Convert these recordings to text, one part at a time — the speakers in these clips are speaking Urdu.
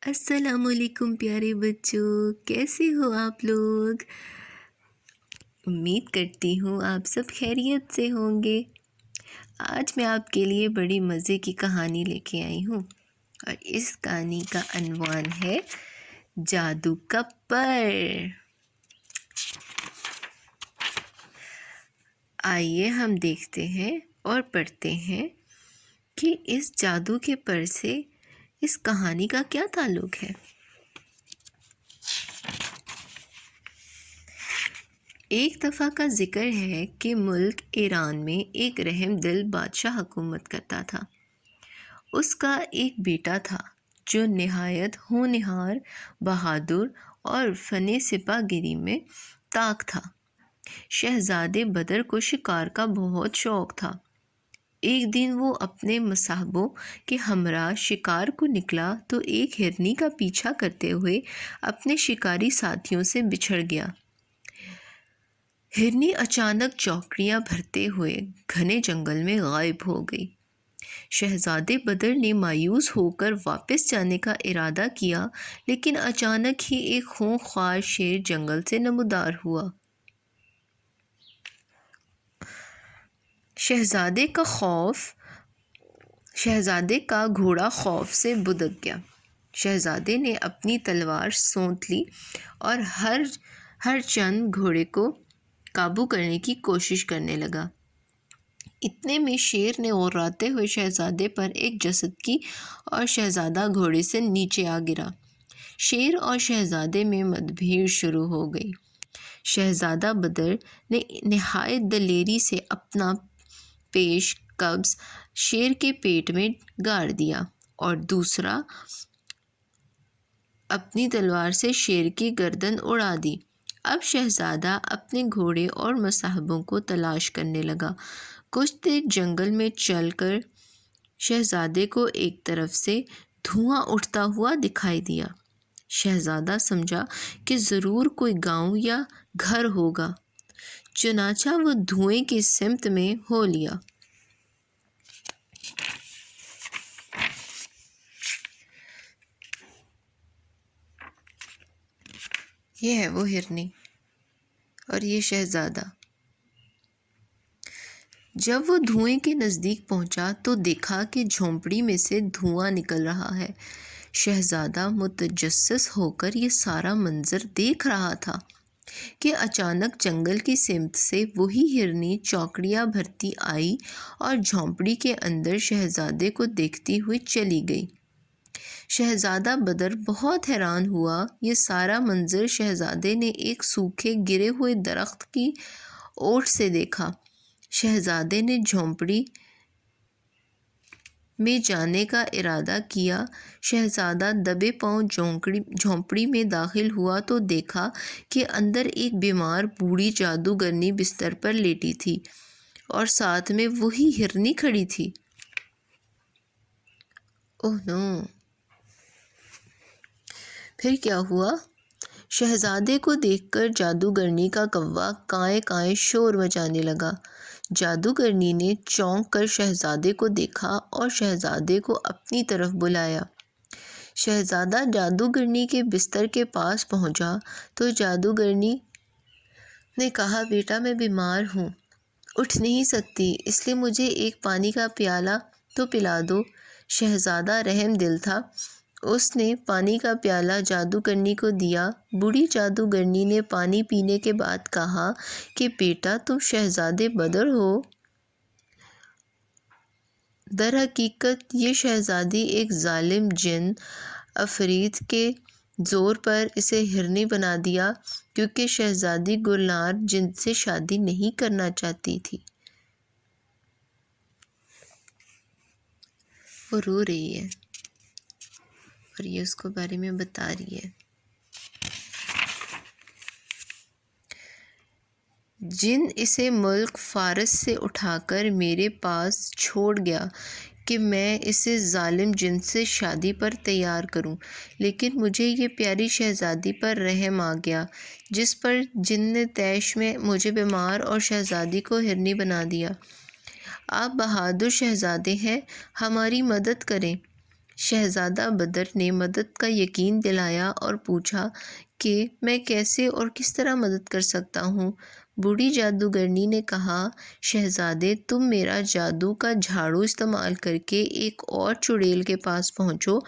السلام علیکم پیارے بچوں، کیسے ہو آپ لوگ؟ امید کرتی ہوں آپ سب خیریت سے ہوں گے۔ آج میں آپ کے لیے بڑی مزے کی کہانی لے کے آئی ہوں اور اس کہانی کا عنوان ہے جادو کا پر۔ آئیے ہم دیکھتے ہیں اور پڑھتے ہیں کہ اس جادو کے پر سے اس کہانی کا کیا تعلق ہے۔ ایک دفعہ کا ذکر ہے کہ ملک ایران میں ایک رحم دل بادشاہ حکومت کرتا تھا۔ اس کا ایک بیٹا تھا جو نہایت ہونہار، بہادر اور فن سپاہ گیری میں طاق تھا۔ شہزادے بدر کو شکار کا بہت شوق تھا۔ ایک دن وہ اپنے مصاحبوں کے ہمراہ شکار کو نکلا تو ایک ہرنی کا پیچھا کرتے ہوئے اپنے شکاری ساتھیوں سے بچھڑ گیا۔ ہرنی اچانک چوکڑیاں بھرتے ہوئے گھنے جنگل میں غائب ہو گئی۔ شہزادے بدر نے مایوس ہو کر واپس جانے کا ارادہ کیا، لیکن اچانک ہی ایک خونخوار شیر جنگل سے نمودار ہوا۔ شہزادے کا گھوڑا خوف سے بدک گیا۔ شہزادے نے اپنی تلوار سونت لی اور ہر چند گھوڑے کو قابو کرنے کی کوشش کرنے لگا۔ اتنے میں شیر نے غراتے ہوئے شہزادے پر ایک جسد کی اور شہزادہ گھوڑے سے نیچے آ گرا۔ شیر اور شہزادے میں مدبھیڑ شروع ہو گئی۔ شہزادہ بدر نے نہایت دلیری سے اپنا پیش قبض شیر کے پیٹ میں گاڑ دیا اور دوسرا اپنی تلوار سے شیر کی گردن اڑا دی۔ اب شہزادہ اپنے گھوڑے اور مصاحبوں کو تلاش کرنے لگا۔ کچھ دیر جنگل میں چل کر شہزادے کو ایک طرف سے دھواں اٹھتا ہوا دکھائی دیا۔ شہزادہ سمجھا کہ ضرور کوئی گاؤں یا گھر ہوگا، چنانچہ وہ دھوئیں کی سمت میں ہو لیا۔ یہ ہے وہ ہرنی اور یہ شہزادہ۔ جب وہ دھوئیں کے نزدیک پہنچا تو دیکھا کہ جھونپڑی میں سے دھواں نکل رہا ہے۔ شہزادہ متجسس ہو کر یہ سارا منظر دیکھ رہا تھا کہ اچانک جنگل کی سمت سے وہی ہرنی چوکڑیاں بھرتی آئی اور جھونپڑی کے اندر شہزادے کو دیکھتی ہوئی چلی گئی۔ شہزادہ بدر بہت حیران ہوا۔ یہ سارا منظر شہزادے نے ایک سوکھے گرے ہوئے درخت کی اوٹ سے دیکھا۔ شہزادے نے جھونپڑی میں جانے کا ارادہ کیا۔ شہزادہ دبے پاؤں جھونپڑی میں داخل ہوا تو دیکھا کہ اندر ایک بیمار بوڑھی جادوگرنی بستر پر لیٹی تھی اور ساتھ میں وہی ہرنی کھڑی تھی۔ اوہ نو! پھر کیا ہوا؟ شہزادے کو دیکھ کر جادوگرنی کا کوا کائیں کائیں شور مچانے لگا۔ جادوگرنی نے چونک کر شہزادے کو دیکھا اور شہزادے کو اپنی طرف بلایا۔ شہزادہ جادوگرنی کے بستر کے پاس پہنچا تو جادوگرنی نے کہا، بیٹا میں بیمار ہوں، اٹھ نہیں سکتی، اس لیے مجھے ایک پانی کا پیالہ تو پلا دو۔ شہزادہ رحم دل تھا، اس نے پانی کا پیالہ جادوگرنی کو دیا۔ بوڑھی جادوگرنی نے پانی پینے کے بعد کہا کہ بیٹا تم شہزادے بدر ہو؟ در حقیقت یہ شہزادی ایک ظالم جن عفریت کے زور پر اسے ہرنی بنا دیا، کیونکہ شہزادی گلنار جن سے شادی نہیں کرنا چاہتی تھی۔ وہ رو رہی ہے اور یہ اس کو بارے میں بتا رہی ہے۔ جن اسے ملک فارس سے اٹھا کر میرے پاس چھوڑ گیا کہ میں اسے ظالم جن سے شادی پر تیار کروں، لیکن مجھے یہ پیاری شہزادی پر رحم آ گیا، جس پر جن طیش میں مجھے بیمار اور شہزادی کو ہرنی بنا دیا۔ آپ بہادر شہزادے ہیں، ہماری مدد کریں۔ شہزادہ بدر نے مدد کا یقین دلایا اور پوچھا کہ میں کیسے اور کس طرح مدد کر سکتا ہوں۔ بوڑھی جادوگرنی نے کہا، شہزادے تم میرا جادو کا جھاڑو استعمال کر کے ایک اور چڑیل کے پاس پہنچو،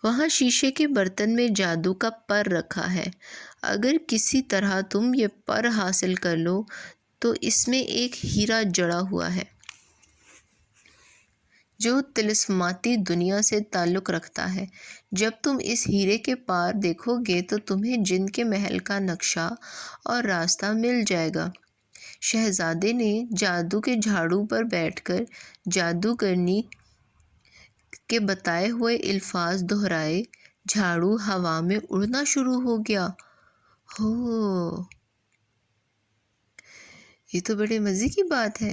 وہاں شیشے کے برتن میں جادو کا پر رکھا ہے۔ اگر کسی طرح تم یہ پر حاصل کر لو تو اس میں ایک ہیرا جڑا ہوا ہے جو طلسماتی دنیا سے تعلق رکھتا ہے۔ جب تم اس ہیرے کے پار دیکھو گے تو تمہیں جن کے محل کا نقشہ اور راستہ مل جائے گا۔ شہزادے نے جادو کے جھاڑو پر بیٹھ کر جادوگرنی کے بتائے ہوئے الفاظ دہرائے۔ جھاڑو ہوا میں اڑنا شروع ہو گیا۔ ہو، یہ تو بڑے مزے کی بات ہے۔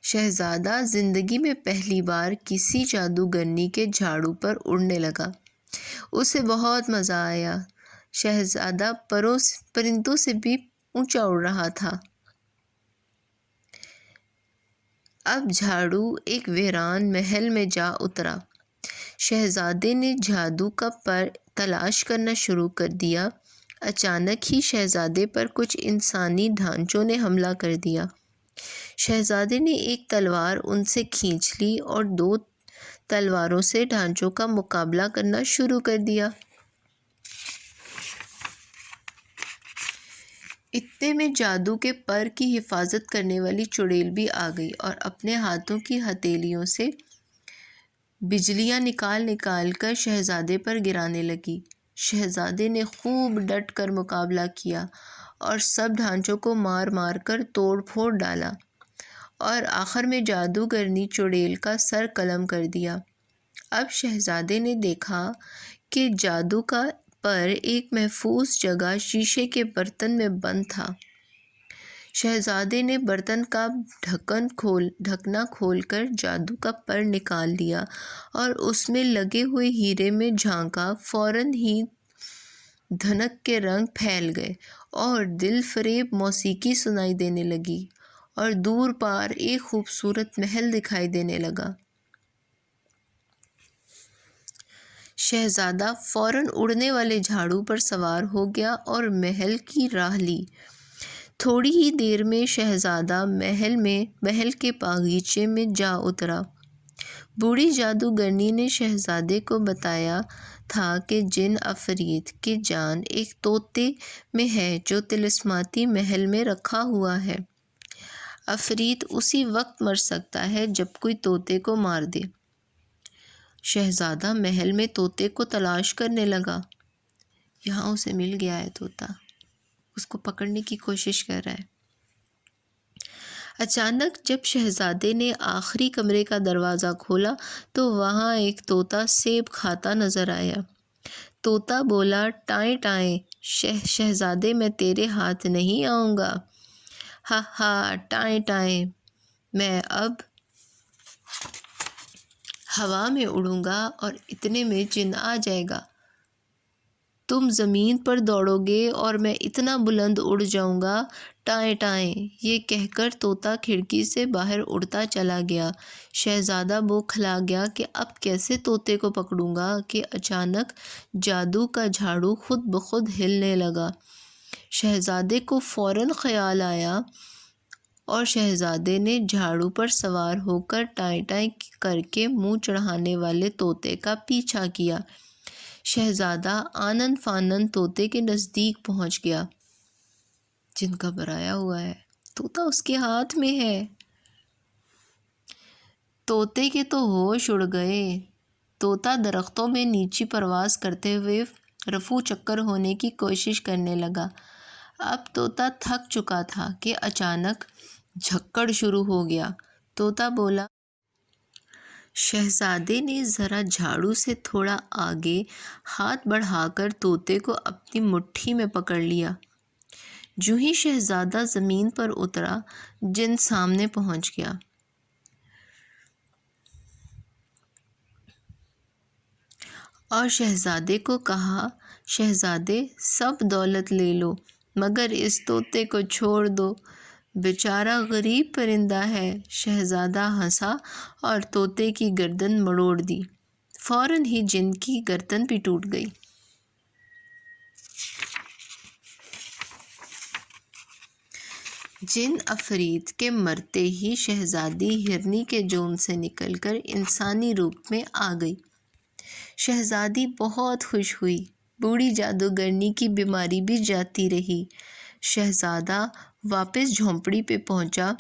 شہزادہ زندگی میں پہلی بار کسی جادوگرنی کے جھاڑو پر اڑنے لگا۔ اسے بہت مزہ آیا۔ شہزادہ پرندوں سے بھی اونچا اڑ رہا تھا۔ اب جھاڑو ایک ویران محل میں جا اترا۔ شہزادے نے جادو کا پر تلاش کرنا شروع کر دیا۔ اچانک ہی شہزادے پر کچھ انسانی ڈھانچوں نے حملہ کر دیا۔ شہزادے نے ایک تلوار ان سے کھینچ لی اور 2 تلواروں سے ڈھانچوں کا مقابلہ کرنا شروع کر دیا۔ اتنے میں جادو کے پر کی حفاظت کرنے والی چڑیل بھی آ گئی اور اپنے ہاتھوں کی ہتھیلیوں سے بجلیاں نکال کر شہزادے پر گرانے لگی۔ شہزادے نے خوب ڈٹ کر مقابلہ کیا اور سب ڈھانچوں کو مار کر توڑ پھوڑ ڈالا اور آخر میں جادوگرنی چڑیل کا سر قلم کر دیا۔ اب شہزادے نے دیکھا کہ جادو کا پر ایک محفوظ جگہ شیشے کے برتن میں بند تھا۔ شہزادے نے برتن کا ڈھکنا کھول کر جادو کا پر نکال لیا اور اس میں لگے ہوئے ہیرے میں جھانکا۔ فوراً ہی دھنک کے رنگ پھیل گئے اور دل فریب موسیقی سنائی دینے لگی اور دور پار ایک خوبصورت محل دکھائی دینے لگا۔ شہزادہ فوراً اڑنے والے جھاڑو پر سوار ہو گیا اور محل کی راہ لی۔ تھوڑی ہی دیر میں شہزادہ محل کے باغیچے میں جا اترا۔ بوڑھی جادوگرنی نے شہزادے کو بتایا تھا کہ جن عفریت کی جان ایک طوطے میں ہے جو طلسماتی محل میں رکھا ہوا ہے۔ عفریت اسی وقت مر سکتا ہے جب کوئی طوطے کو مار دے۔ شہزادہ محل میں طوطے کو تلاش کرنے لگا۔ یہاں اسے مل گیا ہے طوطا، اس کو پکڑنے کی کوشش کر رہا ہے۔ اچانک جب شہزادے نے آخری کمرے کا دروازہ کھولا تو وہاں ایک طوطا سیب کھاتا نظر آیا۔ طوطا بولا، ٹائیں ٹائیں شہزادے میں تیرے ہاتھ نہیں آؤں گا۔ ہا ہا ٹائیں ٹائیں، میں اب ہوا میں اڑوں گا اور اتنے میں چن آ جائے گا۔ تم زمین پر دوڑو گے اور میں اتنا بلند اڑ جاؤں گا، ٹائیں ٹائیں۔ یہ کہہ کر طوطا کھڑکی سے باہر اڑتا چلا گیا۔ شہزادہ بوکھلا گیا کہ اب کیسے طوطے کو پکڑوں گا کہ اچانک جادو کا جھاڑو خود بخود ہلنے لگا۔ شہزادے کو فوراً خیال آیا اور شہزادے نے جھاڑو پر سوار ہو کر ٹائیں ٹائیں کر کے منہ چڑھانے والے طوطے کا پیچھا کیا۔ شہزادہ آنن فانن طوطے کے نزدیک پہنچ گیا۔ جن کا برایا ہوا ہے، طوطا اس کے ہاتھ میں ہے۔ طوطے کے تو ہوش اڑ گئے۔ طوطا درختوں میں نیچی پرواز کرتے ہوئے رفو چکر ہونے کی کوشش کرنے لگا۔ اب طوطا تھک چکا تھا کہ اچانک جھکڑ شروع ہو گیا۔ طوطا بولا۔ شہزادے نے ذرا جھاڑو سے تھوڑا آگے ہاتھ بڑھا کر طوطے کو اپنی مٹھی میں پکڑ لیا۔ جوں ہی شہزادہ زمین پر اترا، جن سامنے پہنچ گیا۔ اور شہزادے کو کہا، شہزادے سب دولت لے لو مگر اس طوطے کو چھوڑ دو، بیچارہ غریب پرندہ ہے۔ شہزادہ ہنسا اور طوطے کی گردن مڑوڑ دی۔ فوراً ہی جن کی گردن بھی ٹوٹ گئی۔ جن عفریت کے مرتے ہی شہزادی ہرنی کے جوم سے نکل کر انسانی روپ میں آ گئی۔ شہزادی بہت خوش ہوئی۔ بوڑھی جادوگرنی کی بیماری بھی جاتی رہی۔ شہزادہ واپس جھونپڑی پہ پہنچا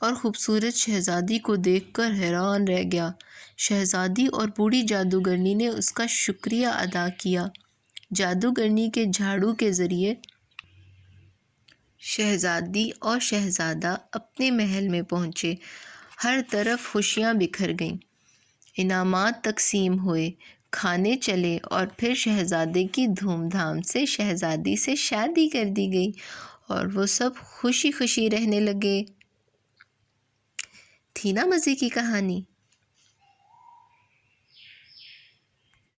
اور خوبصورت شہزادی کو دیکھ کر حیران رہ گیا۔ شہزادی اور بوڑھی جادوگرنی نے اس کا شکریہ ادا کیا۔ جادوگرنی کے جھاڑو کے ذریعے شہزادی اور شہزادہ اپنے محل میں پہنچے۔ ہر طرف خوشیاں بکھر گئیں، انعامات تقسیم ہوئے، کھانے چلے اور پھر شہزادے کی دھوم دھام سے شہزادی سے شادی کر دی گئی اور وہ سب خوشی خوشی رہنے لگے۔ تھی نا مزے کی کہانی؟